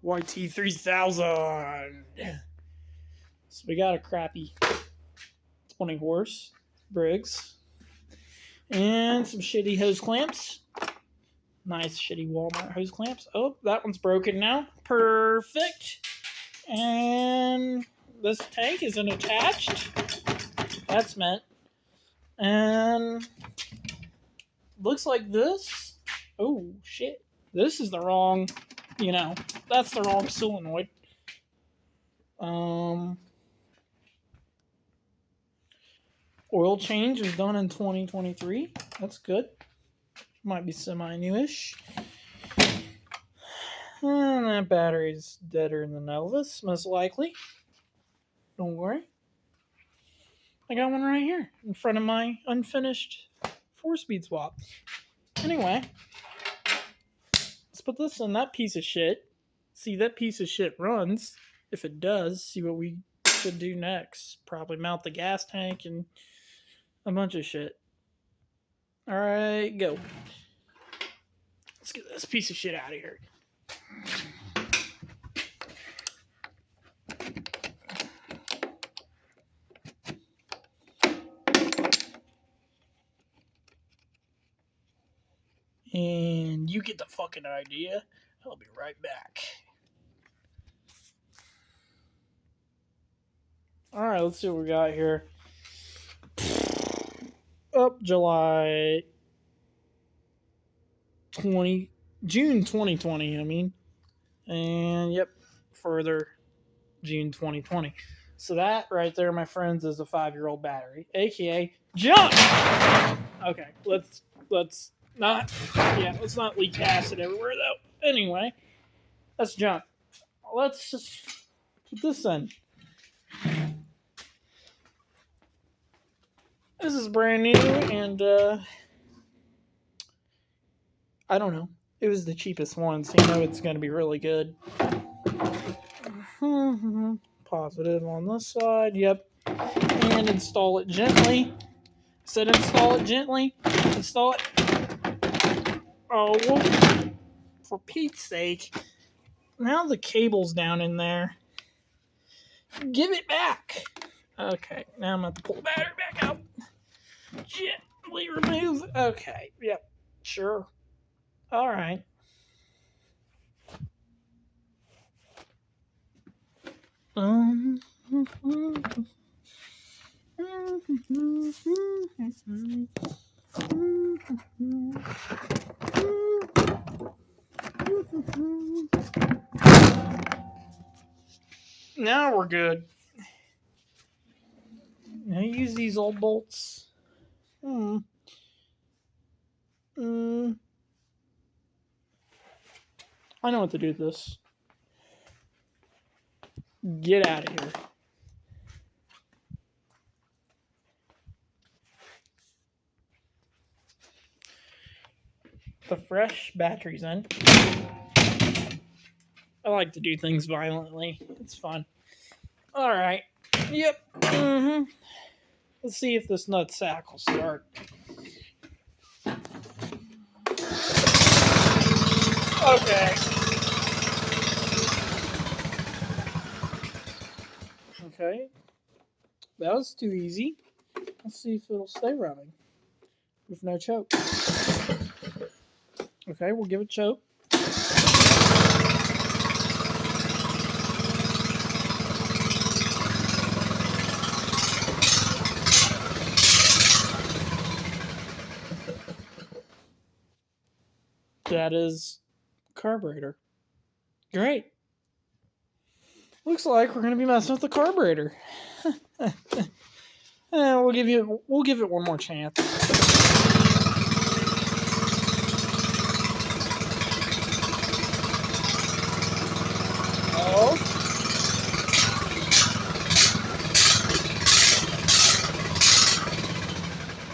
yt3000. So we got a crappy 20 horse Briggs and some shitty hose clamps. Nice shitty Walmart hose clamps. Oh, that one's broken now. Perfect. And this tank isn't attached. That's meant. And looks like this. Oh, shit. This is the wrong, that's the wrong solenoid. Oil change was done in 2023. That's good. Might be semi-newish. And that battery's deader than Elvis, most likely. Don't worry. I got one right here in front of my unfinished 4-speed swap. Anyway, let's put this in that piece of shit. See, that piece of shit runs. If it does, see what we should do next. Probably mount the gas tank and a bunch of shit. Alright, go. Let's get this piece of shit out of here. And you get the fucking idea. I'll be right back. Alright, let's see what we got here. Up June 2020, I mean. And yep, further June 2020. So that right there, my friends, is a 5-year-old battery, aka junk. Okay, let's not leak acid everywhere though. Anyway, that's junk. Let's just put this in. This is brand new, and I don't know. It was the cheapest one, so you know it's going to be really good. Positive on this side, yep. And install it gently. Said install it gently. Install it. Oh, for Pete's sake. Now the cable's down in there. Give it back. Okay, now I'm going to pull the battery back out. Gently remove. Okay, yep, sure. Alright. Now we're good. Now use these old bolts. I know what to do with this. Get out of here. The fresh battery's in. I like to do things violently. It's fun. Alright. Yep. Let's see if this nutsack will start. Okay. Okay. That was too easy. Let's see if it'll stay running with no choke. Okay, we'll give it choke. That is carburetor. Great. Looks like we're going to be messing with the carburetor. We'll give it one more chance. Oh.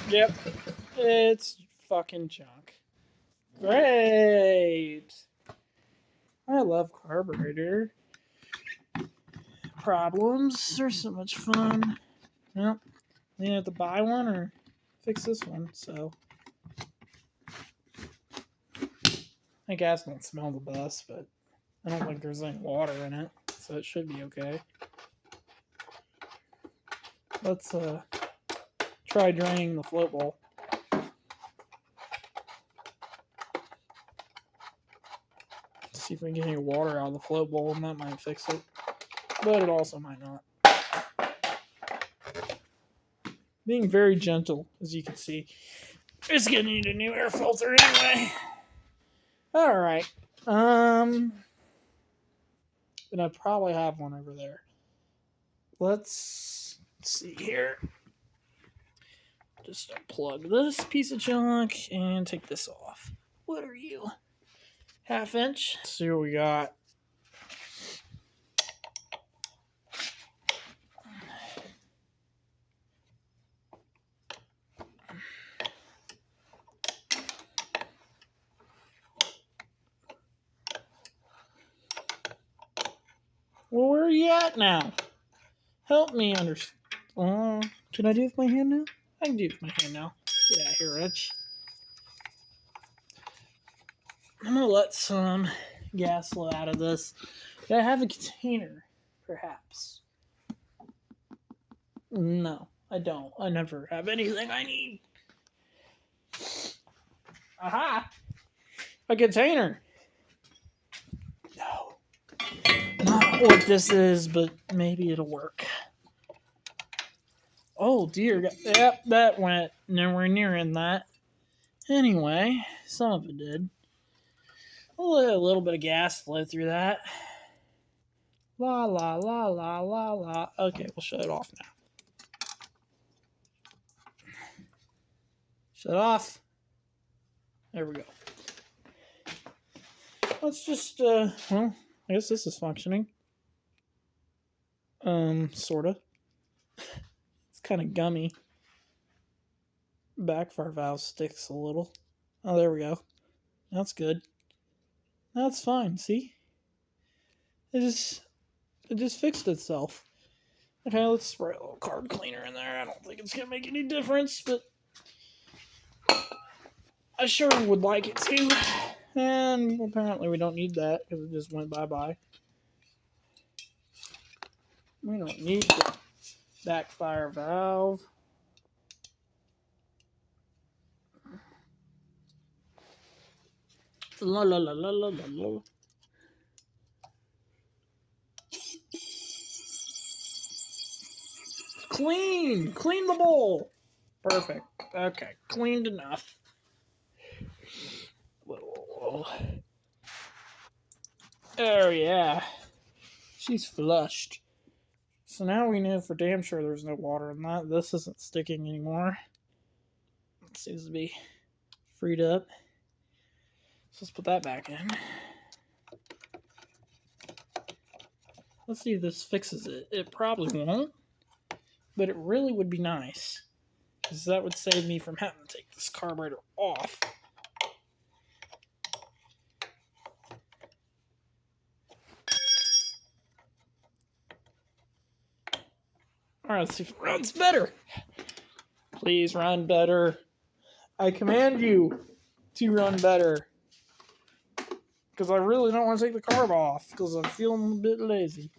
Yep. It's fucking junk. Great. I love carburetor problems. They're so much fun. Well, you have to buy one or fix this one, so. I guess don't smell the best, but I don't think there's any water in it, so it should be okay. Let's try draining the float bowl. See if we can get any water out of the float bowl, and that might fix it. But it also might not. Being very gentle, as you can see. It's gonna need a new air filter anyway. Alright. And I probably have one over there. Let's see here. Just unplug this piece of junk and take this off. What are you? 1/2 inch? Let's see what we got. Well, where are you at now? Help me understand. Can I do it with my hand now? I can do it with my hand now. Get out of here, Rich. I'm going to let some gas flow out of this. Do I have a container, perhaps? No, I don't. I never have anything I need. Aha! A container. No. Not what this is, but maybe it'll work. Oh dear. Yep, that went nowhere near in that. Anyway, some of it did. We'll let a little bit of gas flow through that. La la la la la la. Okay, we'll shut it off now. Shut off. There we go. Let's just, well, I guess this is functioning. Sorta. It's kind of gummy. Backfire valve sticks a little. Oh, there we go. That's good. That's fine, see? It just fixed itself. Okay, let's spray a little carb cleaner in there. I don't think it's gonna make any difference, but I sure would like it to. And apparently we don't need that because it just went bye-bye. We don't need the backfire valve. La la la la la la la. Clean! Clean the bowl! Perfect. Okay, cleaned enough. Whoa. Oh, yeah. She's flushed. So now we know for damn sure there's no water in that. This isn't sticking anymore. It seems to be freed up. So let's put that back in. Let's see if this fixes it. It probably won't. But it really would be nice. Because that would save me from having to take this carburetor off. Alright, let's see if it runs better. Please run better. I command you to run better. Because I really don't want to take the carb off. Because I'm feeling a bit lazy.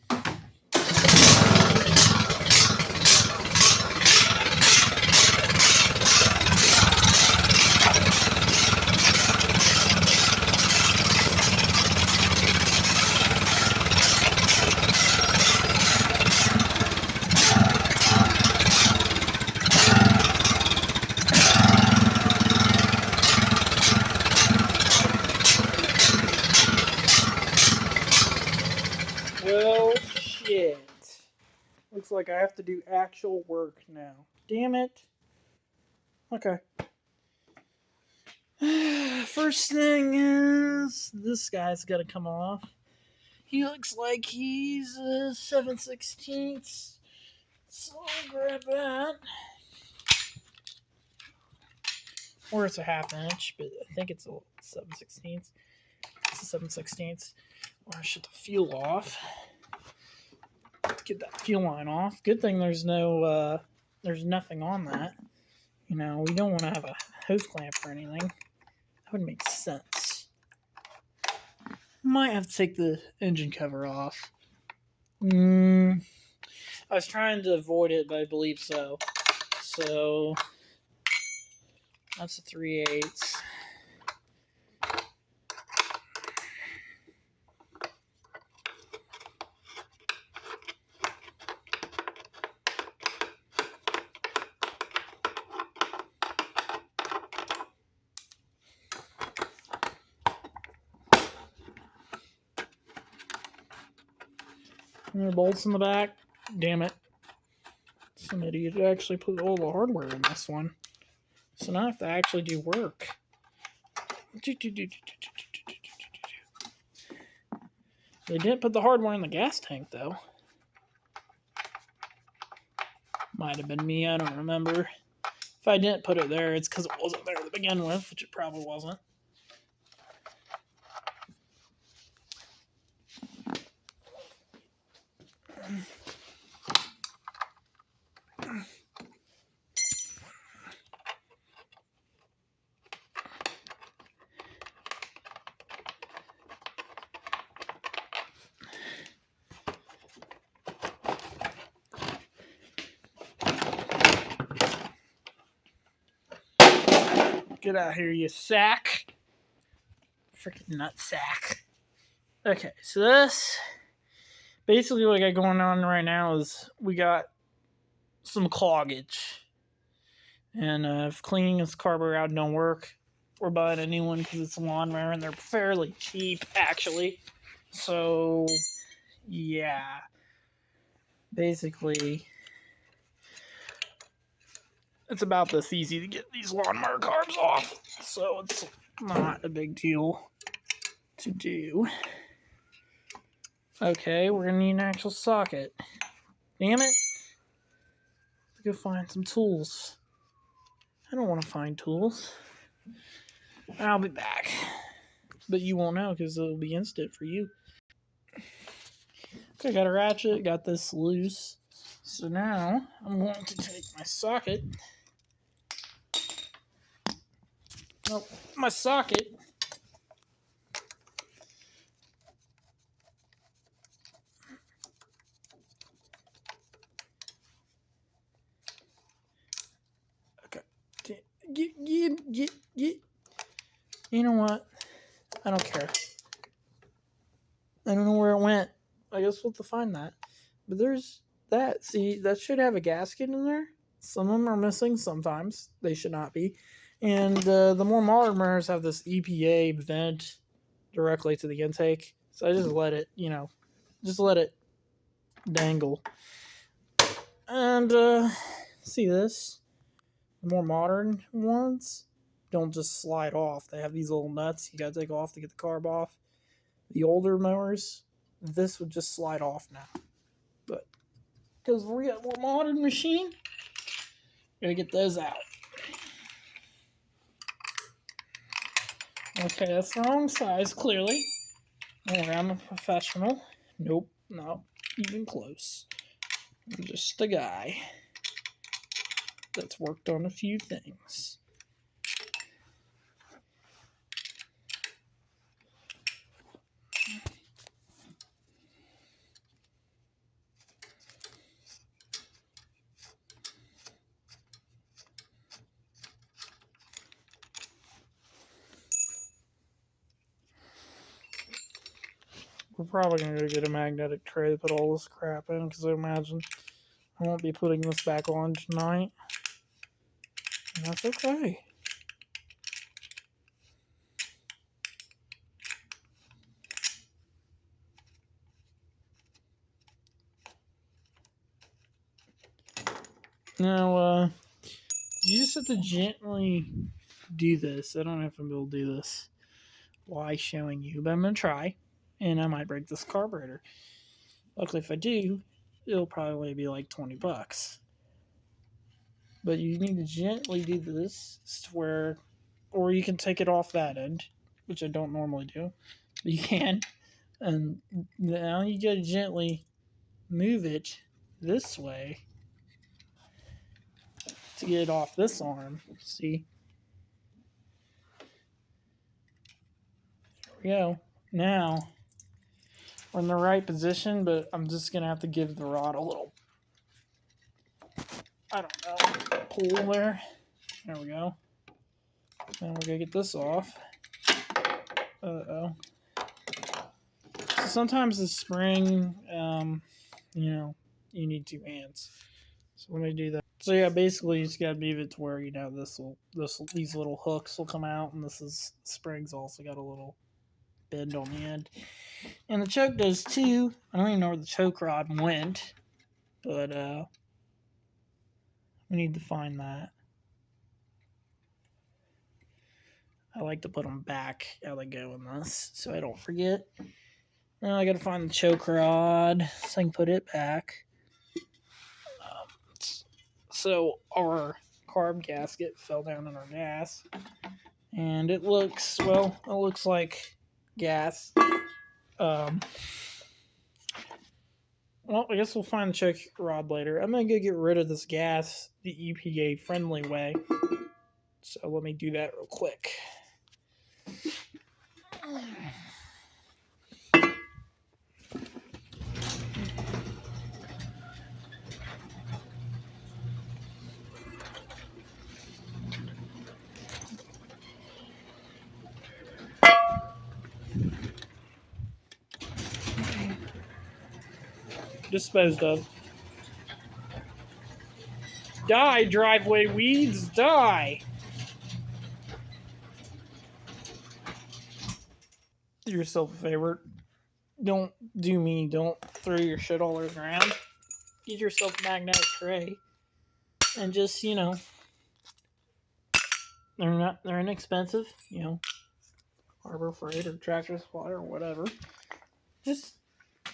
Well, shit. Looks like I have to do actual work now. Damn it. Okay. First thing is, this guy's got to come off. He looks like he's 7/16. So I'll grab that. Or it's a 1/2 inch, but I think it's a 7/16. It's a 7/16. Or I shut the fuel off. Get that fuel line off. Good thing there's no, there's nothing on that. You know, we don't want to have a hose clamp or anything. That would make sense. Might have to take the engine cover off. I was trying to avoid it, but I believe so. So that's a 3/8. And there are bolts in the back. Damn it. Some idiot actually put all the hardware in this one. So now I have to actually do work. They didn't put the hardware in the gas tank, though. Might have been me, I don't remember. If I didn't put it there, it's because it wasn't there to begin with, which it probably wasn't. Get out of here, you sack. Freaking nut sack. Okay, so this... Basically what I got going on right now is we got some cloggage. And if cleaning this carburetor out don't work, we're buying a new one because it's a lawnmower and they're fairly cheap, actually. So, yeah. Basically, it's about this easy to get these lawnmower carbs off. So it's not a big deal to do. Okay, we're going to need an actual socket. Damn it. Let's go find some tools. I don't want to find tools. I'll be back. But you won't know because it'll be instant for you. Okay, got a ratchet, got this loose. So now I'm going to take my socket. Nope, my socket. Okay. Get. You know what? I don't care. I don't know where it went. I guess we'll have to find that. But there's that. See, that should have a gasket in there. Some of them are missing sometimes. They should not be. And the more modern motors have this EPA vent directly to the intake. So I just let it, just let it dangle. And see this? The more modern ones don't just slide off. They have these little nuts you gotta take off to get the carb off. The older mowers, this would just slide off now. But because we got a more modern machine, gotta get those out. Okay, that's the wrong size, clearly. And I'm a professional. Nope, not even close. I'm just a guy that's worked on a few things. We're probably going to get a magnetic tray to put all this crap in, because I imagine I won't be putting this back on tonight. And that's okay. Now, you just have to gently do this. I don't know if I'm able to do this while showing you, but I'm going to try. And I might break this carburetor. Luckily, if I do, it'll probably be like $20. But you need to gently do this to where, or you can take it off that end, which I don't normally do. But you can. And now you gotta gently move it this way to get it off this arm. See? There we go. Now, we're in the right position, but I'm just going to have to give the rod a little, I don't know, pull there. There we go. And we're going to get this off. Uh-oh. So sometimes the spring, you know, you need 2 hands. So let me do that. So yeah, basically you just gotta move it to where, you know, these little hooks will come out, and spring's also got a little bend on the end. And the choke does too. I don't even know where the choke rod went, but we need to find that. I like to put them back how they go in this, so I don't forget. Now I gotta find the choke rod so I can put it back. So our carb gasket fell down in our gas, and it looks like gas. Well, I guess we'll find the choke rod later. I'm gonna go get rid of this gas the EPA friendly way. So let me do that real quick. Disposed of. Die, driveway weeds, die! Do yourself a favor. Don't do me. Don't throw your shit all around. Get yourself a magnetic tray. And just, you know, they're inexpensive, you know, Harbor Freight or Tractor Supply or whatever. Just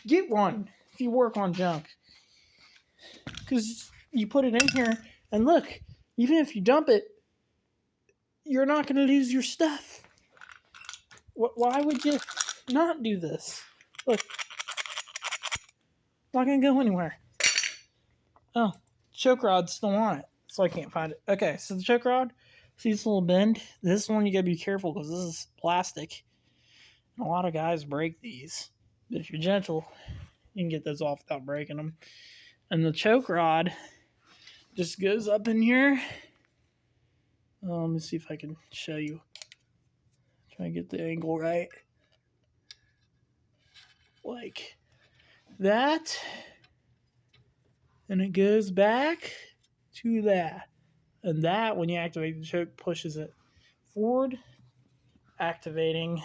get one if you work on junk. Because you put it in here, and look, even if you dump it, you're not going to lose your stuff. Why would you not do this? Look, not going to go anywhere. Oh, choke rod's still on it, so I can't find it. Okay, so the choke rod, see this little bend? This one you got to be careful because this is plastic. And a lot of guys break these. But if you're gentle, you can get those off without breaking them. And the choke rod just goes up in here. Let me see if I can show you. Try to get the angle right. Like that. And it goes back to that. And that, when you activate the choke, pushes it forward, activating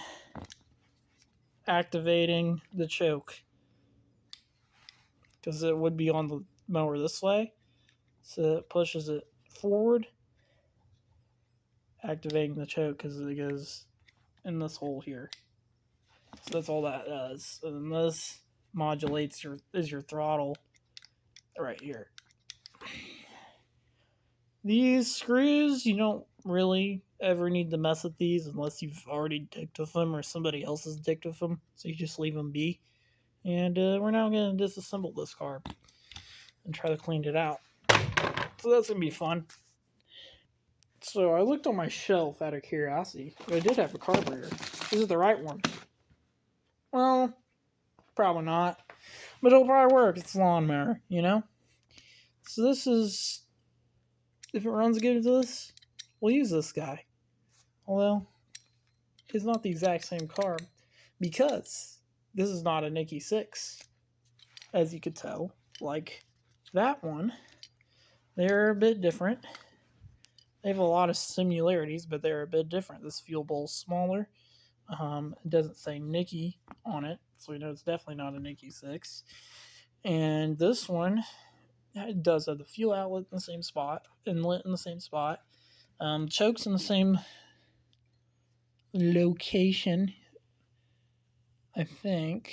the choke. Because it would be on the mower this way. So it pushes it forward, activating the choke because it goes in this hole here. So that's all that does. And this modulates your throttle right here. These screws, you don't really ever need to mess with these unless you've already dicked with them or somebody else has dicked with them. So you just leave them be. And we're now going to disassemble this carb and try to clean it out. So that's going to be fun. So I looked on my shelf out of curiosity. I did have a carburetor. Is it the right one? Well, probably not. But it'll probably work. It's a lawnmower, you know? So this is... If it runs good to this, we'll use this guy. Although, it's not the exact same carb. Because this is not a Nikki 6. As you could tell. Like that one. They're a bit different. They have a lot of similarities, but they're a bit different. This fuel bowl's smaller. It doesn't say Nikki on it, so we know it's definitely not a Nikki 6. And this one, it does have the fuel outlet in the same spot, inlet in the same spot, chokes in the same location, I think.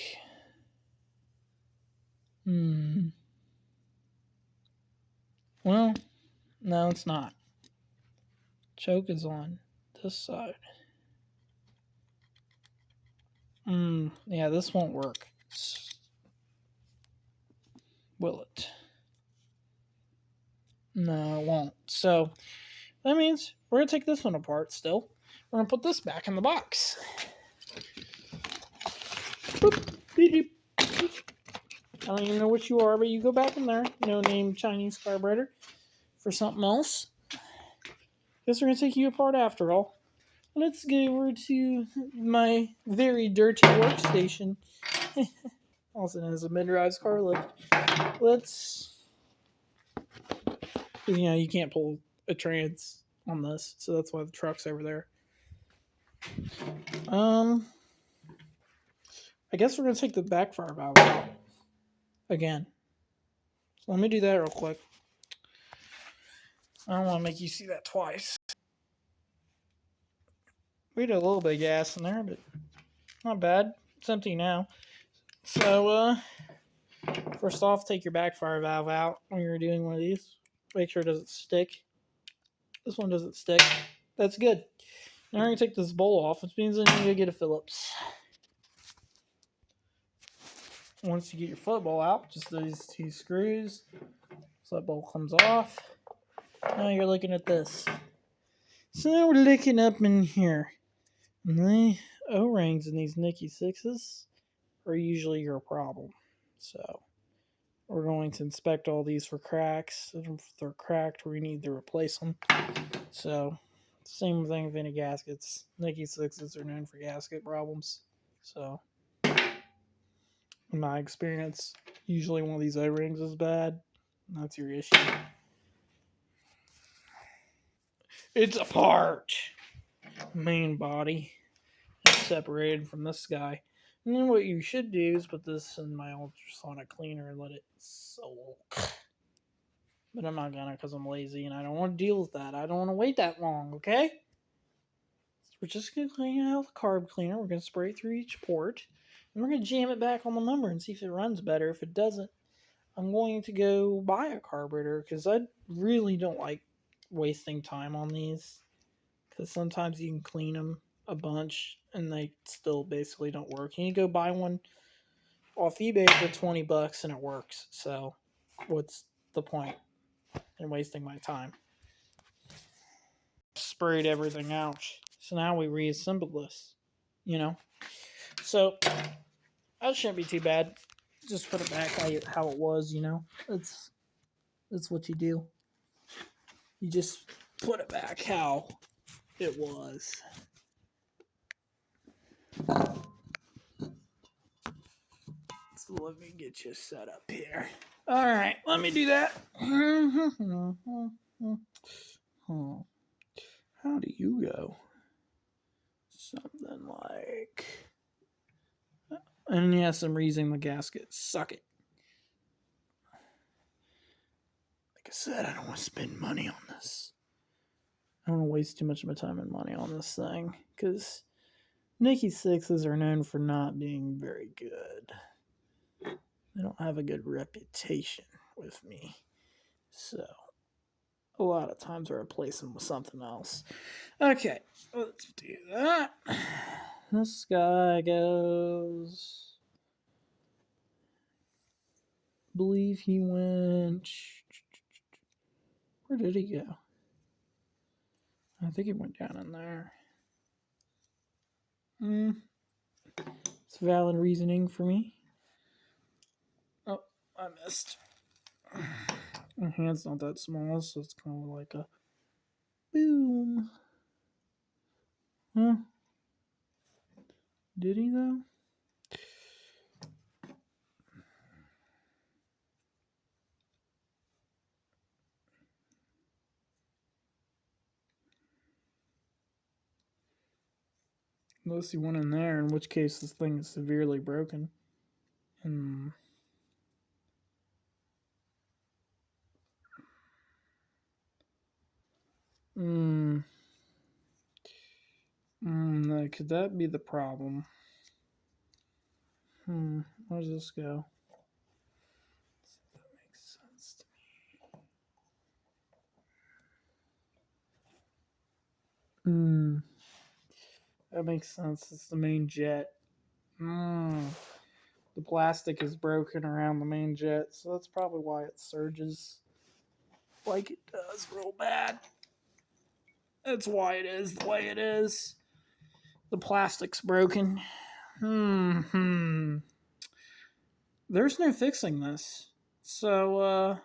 Well, no, it's not. Choke is on this side. Yeah, this won't work. Will it? No, it won't. So, that means we're going to take this one apart still. We're going to put this back in the box. Boop, beep, beep. I don't even know what you are, but you go back in there. No name Chinese carburetor for something else. Guess we're going to take you apart after all. Let's go over to my very dirty workstation. Also known as a mid-rise car lift. Let's... You know, you can't pull a trans on this, so that's why the truck's over there. I guess we're going to take the backfire valve out again. So let me do that real quick. I don't want to make you see that twice. We did a little bit of gas in there, but not bad. It's empty now. So, first off, take your backfire valve out when you're doing one of these. Make sure it doesn't stick. This one doesn't stick. That's good. Now we're going to take this bowl off, which means then you go get a Phillips. Once you get your football out, just these two screws. So that bowl comes off. Now you're looking at this. So now we're looking up in here. And the O-rings in these Nicky 6s are usually your problem. So we're going to inspect all these for cracks. If they're cracked, we need to replace them. So same thing with any gaskets. Nicky 6s are known for gasket problems. So in my experience, usually one of these O-rings is bad. That's your issue. It's a part. Main body is separated from this guy. And then what you should do is put this in my ultrasonic cleaner and let it soak. But I'm not gonna because I'm lazy and I don't want to deal with that. I don't want to wait that long, okay? So we're just gonna clean it out with the carb cleaner. We're gonna spray it through each port. And we're gonna jam it back on the number and see if it runs better. If it doesn't, I'm going to go buy a carburetor because I really don't like wasting time on these. Because sometimes you can clean them a bunch and they still basically don't work. You can go buy one off eBay for $20 and it works. So what's the point in wasting my time? Sprayed everything out. So now we reassemble this, you know. So that shouldn't be too bad. Just put it back how it was, you know. That's what you do. You just put it back how it was. So let me get you set up here. All right, let me do that. How do you go? Something like... And yes, I'm reusing the gasket. Suck it. Like I said, I don't want to spend money on this. I don't want to waste too much of my time and money on this thing. Because Nicky 6s are known for not being very good. They don't have a good reputation with me. So, a lot of times I replace them with something else. Okay, let's do that. This guy goes... I believe he went... Where did he go? I think he went down in there. It's valid reasoning for me. Oh, I missed. My hand's not that small, so it's kind of like a boom. Huh? Did he though? Unless he went in there, in which case this thing is severely broken. Could that be the problem? Where does this go? That makes sense to me. That makes sense. It's the main jet. The plastic is broken around the main jet, so that's probably why it surges like it does real bad. That's why it is the way it is. The plastic's broken. there's no fixing this. So,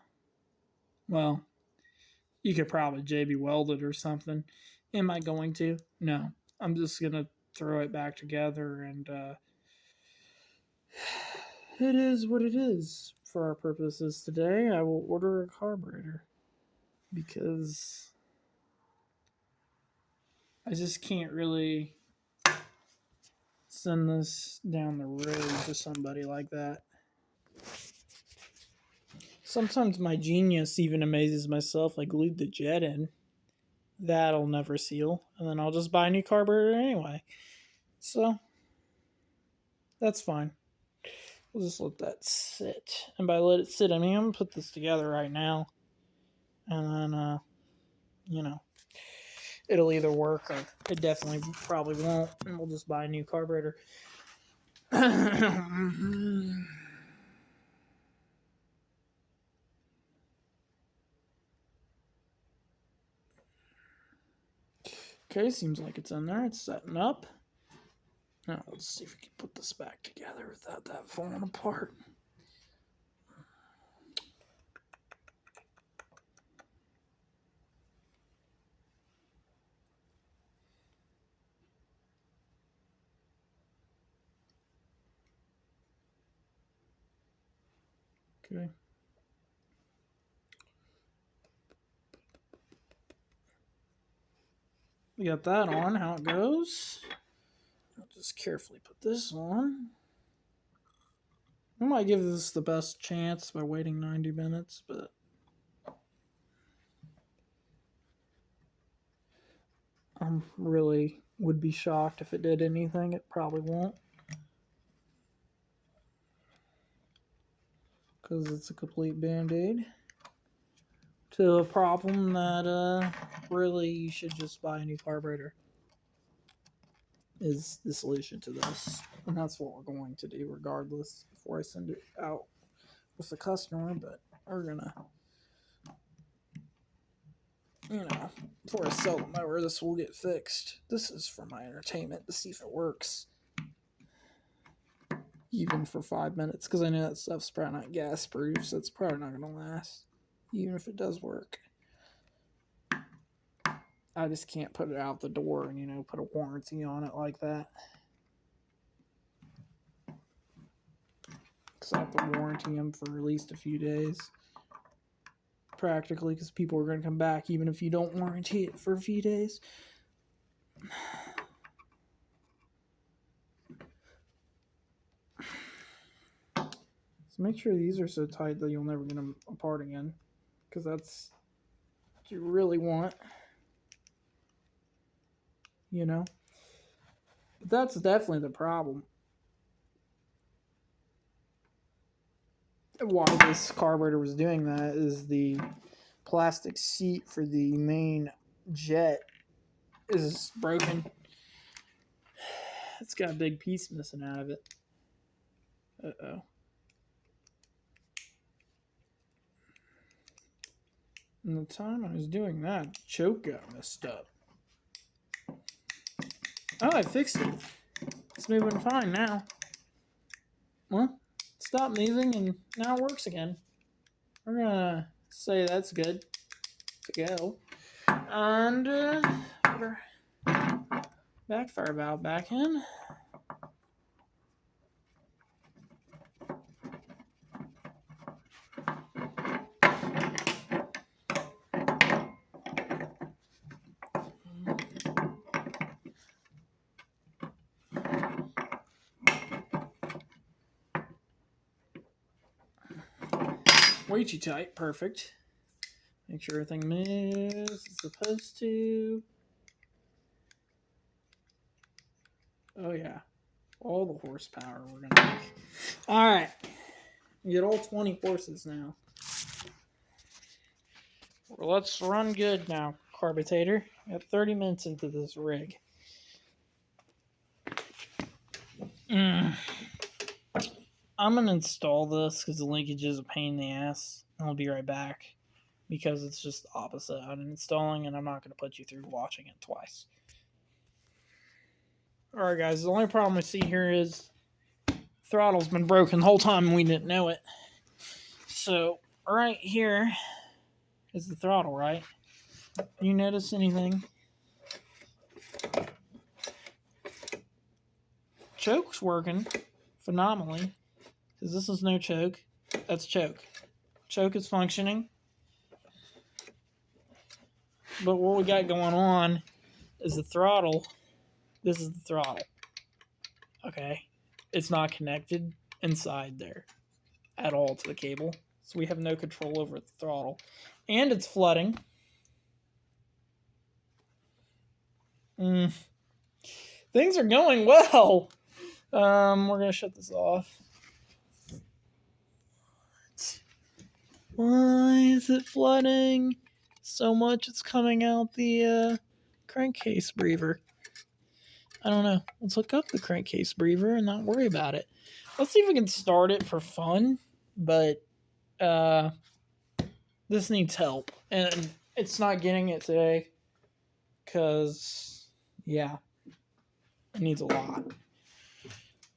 well, you could probably JB weld it or something. Am I going to? No. I'm just going to throw it back together, and it is what it is. For our purposes today, I will order a carburetor because I just can't really send this down the road to somebody like that. Sometimes my genius even amazes myself. I glued the jet in. That'll never seal. And then I'll just buy a new carburetor anyway. So, that's fine. We'll just let that sit. And by let it sit, I mean, I'm going to put this together right now. And then, it'll either work or it definitely probably won't. And we'll just buy a new carburetor. Okay, seems like it's in there. It's setting up. Now, let's see if we can put this back together without that falling apart. Okay. We got that on, how it goes. I'll just carefully put this on. I might give this the best chance by waiting 90 minutes, but I really would be shocked if it did anything. It probably won't, because it's a complete band-aid to a problem that really you should just buy a new carburetor is the solution to this. And that's what we're going to do regardless before I send it out with the customer. But we're gonna, before I sell the mower, this will get fixed. This is for my entertainment to see if it works, even for 5 minutes, because I know that stuff's probably not gas proof, so it's probably not gonna last, even if it does work. I just can't put it out the door and, put a warranty on it like that. Because I have to warranty them for at least a few days. Practically, because people are going to come back even if you don't warranty it for a few days. So make sure these are so tight that you'll never get them apart again. Because that's what you really want. But that's definitely the problem. Why this carburetor was doing that is the plastic seat for the main jet is broken. It's got a big piece missing out of it. Uh-oh. And the time I was doing that, the choke got messed up. Oh, I fixed it. It's moving fine now. Well, stop moving and now it works again. We're gonna say that's good to go. And put our backfire valve back in. Way too tight. Perfect. Make sure everything moves as it's supposed to. Oh, yeah. All the horsepower we're going to make. All right. You get all 20 horses now. Well, let's run good now, Carbitator. Got 30 minutes into this rig. I'm going to install this because the linkage is a pain in the ass. I'll be right back because it's just the opposite. I'm installing and I'm not going to put you through watching it twice. Alright guys, the only problem I see here is throttle's been broken the whole time and we didn't know it. So right here is the throttle, right? You notice anything? Choke's working phenomenally because this is no choke. That's choke. Choke is functioning. But what we got going on is the throttle. This is the throttle. Okay. It's not connected inside there at all to the cable. So we have no control over the throttle. And it's flooding. Things are going well. We're going to shut this off. Why is it flooding so much? It's coming out the crankcase breather. I don't know. Let's hook up the crankcase breather and not worry about it. Let's see if we can start it for fun, but this needs help. And it's not getting it today because, yeah, it needs a lot.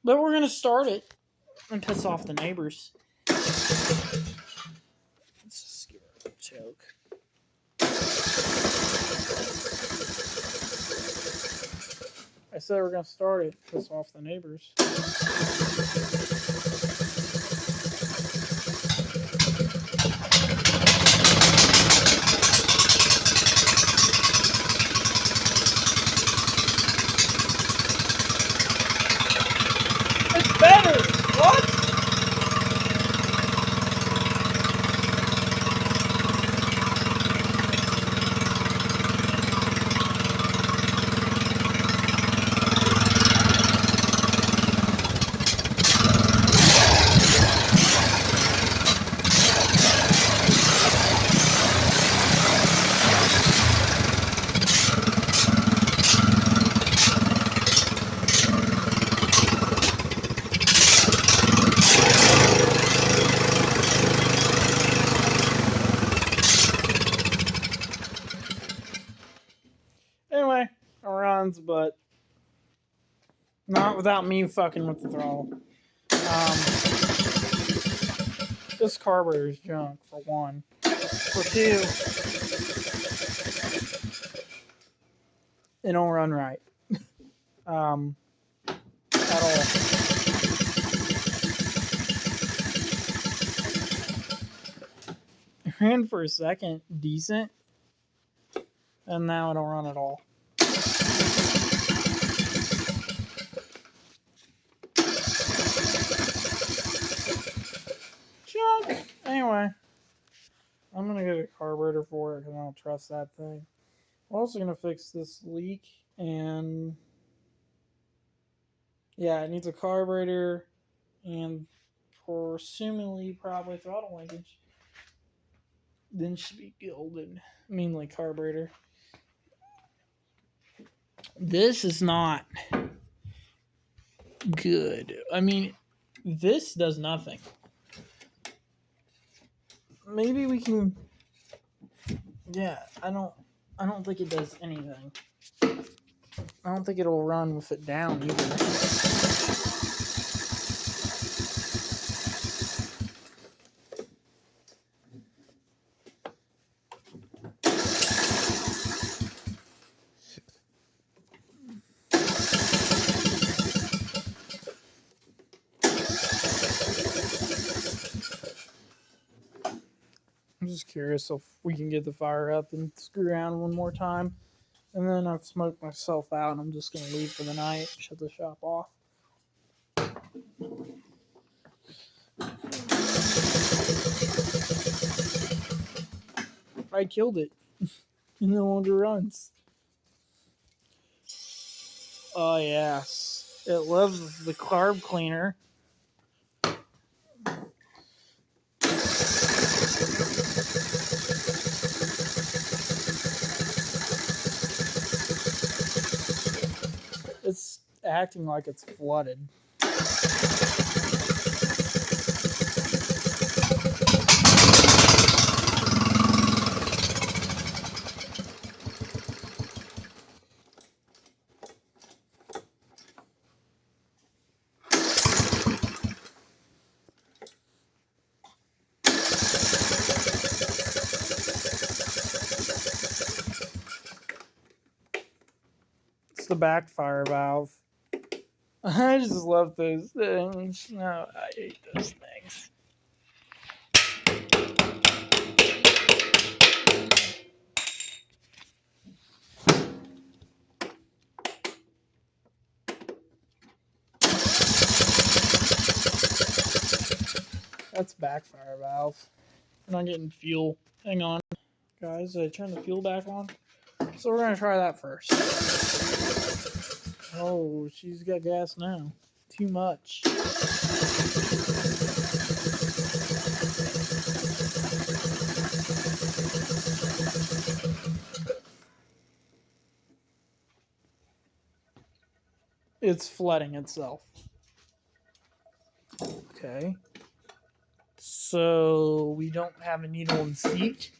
But we're going to start it and piss off the neighbors. Let's just give it a choke. I said we're going to start it, piss off the neighbors. It's better! What? Anyway, it runs, but not without me fucking with the throttle. This carburetor is junk, for one. For two, it don't run right. At all. It ran for a second decent, and now it don't run at all. Junk! Anyway, I'm gonna get a carburetor for it because I don't trust that thing. We're also gonna fix this leak, and yeah, it needs a carburetor and presumably probably throttle linkage. Then should be golden. Mainly carburetor. This is not good. I mean, this does nothing. Maybe we can. Yeah, I don't think it does anything. I don't think it'll run with it down either. I'm just curious if we can get the fire up and screw around one more time. And then I've smoked myself out and I'm just going to leave for the night. Shut the shop off. I killed it. It no longer runs. Oh, yes. It loves the carb cleaner. It's acting like it's flooded. the backfire valve. I just love those things. No, I hate those things. That's backfire valve. I'm not getting fuel. Hang on, guys. Did I turn the fuel back on? So we're gonna try that first. Oh, she's got gas now. Too much. It's flooding itself. Okay. So we don't have a needle and seat.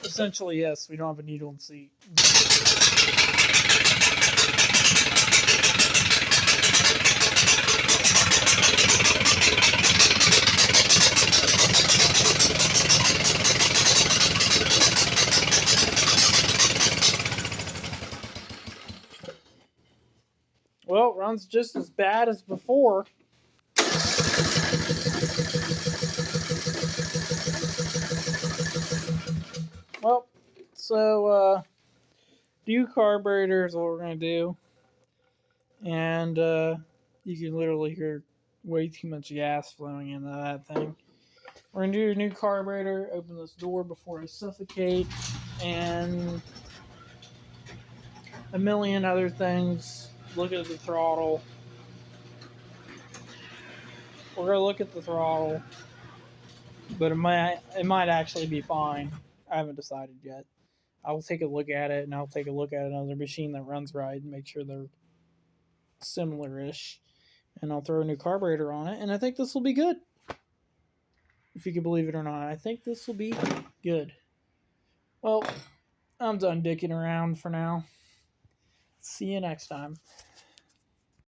Essentially, yes, we don't have a needle and seat. Well, it runs just as bad as before. Well, so new carburetor is what we're going to do. And you can literally hear way too much gas flowing into that thing. We're going to do a new carburetor, open this door before I suffocate, and a million other things. Look at the throttle. We're going to look at the throttle, but it might actually be fine. I haven't decided yet. I'll take a look at it, and I'll take a look at another machine that runs right and make sure they're similar-ish. And I'll throw a new carburetor on it, and I think this will be good. If you can believe it or not, I think this will be good. Well, I'm done dicking around for now. See you next time.